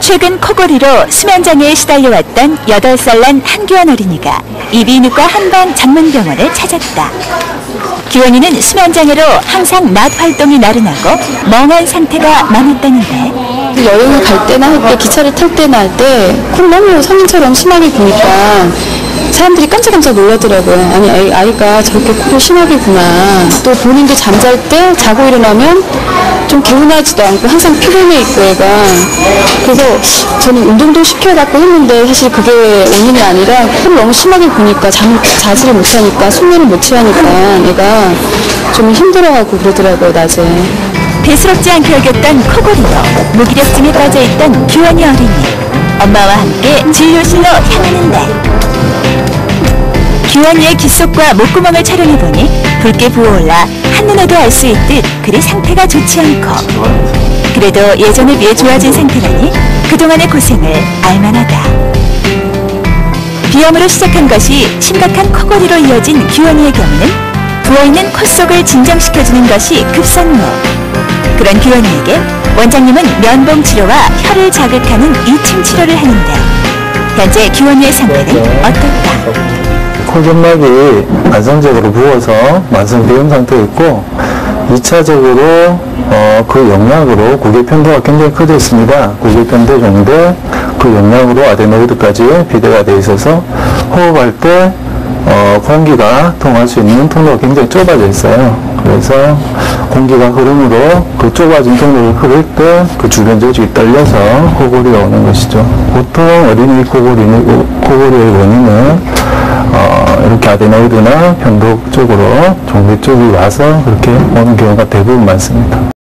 최근 코골이로 수면장애에 시달려왔던 8살 난 한규원 어린이가 이비인후과 한방 전문병원을 찾았다. 규원이는 수면장애로 항상 낮 활동이 나른하고 멍한 상태가 많았다는데, 여행을 갈 때나 할 때, 기차를 탈 때나 할 때 코 너무 성인처럼 심하게 구니까 사람들이 깜짝깜짝 놀라더라고요. 아니, 아이가 저렇게 코를 심하게 구나. 또 본인도 잠잘 때 자고 일어나면 좀 개운하지도 않고 항상 피곤해 있고 애가. 그래서 저는 운동도 시켜갖고 했는데 사실 그게 원인이 아니라 코를 너무 심하게 구니까 자지를 못하니까 숙면을 못 취하니까 애가 좀 힘들어하고 그러더라고요, 낮에. 대수롭지 않게 여겼던 코골이로 무기력증에 빠져있던 규원이 어린이. 엄마와 함께 진료실로 향하는데, 규원이의 귓속과 목구멍을 촬영해보니 붉게 부어올라 한눈에도 알 수 있듯 그리 상태가 좋지 않고, 그래도 예전에 비해 좋아진 상태라니 그동안의 고생을 알만하다. 비염으로 시작한 것이 심각한 코골이로 이어진 규원이의 경우는 부어있는 코 속을 진정시켜주는 것이 급선무. 그런 규원이에게 원장님은 면봉 치료와 혀를 자극하는 이침 치료를 하는데, 현재 규원이의 상태는 어떨까? 코점막이 만성적으로 부어서 만성 비염 상태에 있고, 2차적으로 그 영향으로 고개 편도가 굉장히 커져 있습니다. 고개 편도 정도, 그 영향으로 아데노이드까지 비대가 되어 있어서 호흡할 때 공기가 통할 수 있는 통로가 굉장히 좁아져 있어요. 그래서 공기가 흐름으로 그 좁아진 통로를 흐를 때 그 주변 조직이 떨려서 코골이가 오는 것이죠. 보통 어린이 코골이의 원인은 이렇게 아데노이드나 편도 쪽으로 종괴 쪽이 와서 그렇게 오는 경우가 대부분 많습니다.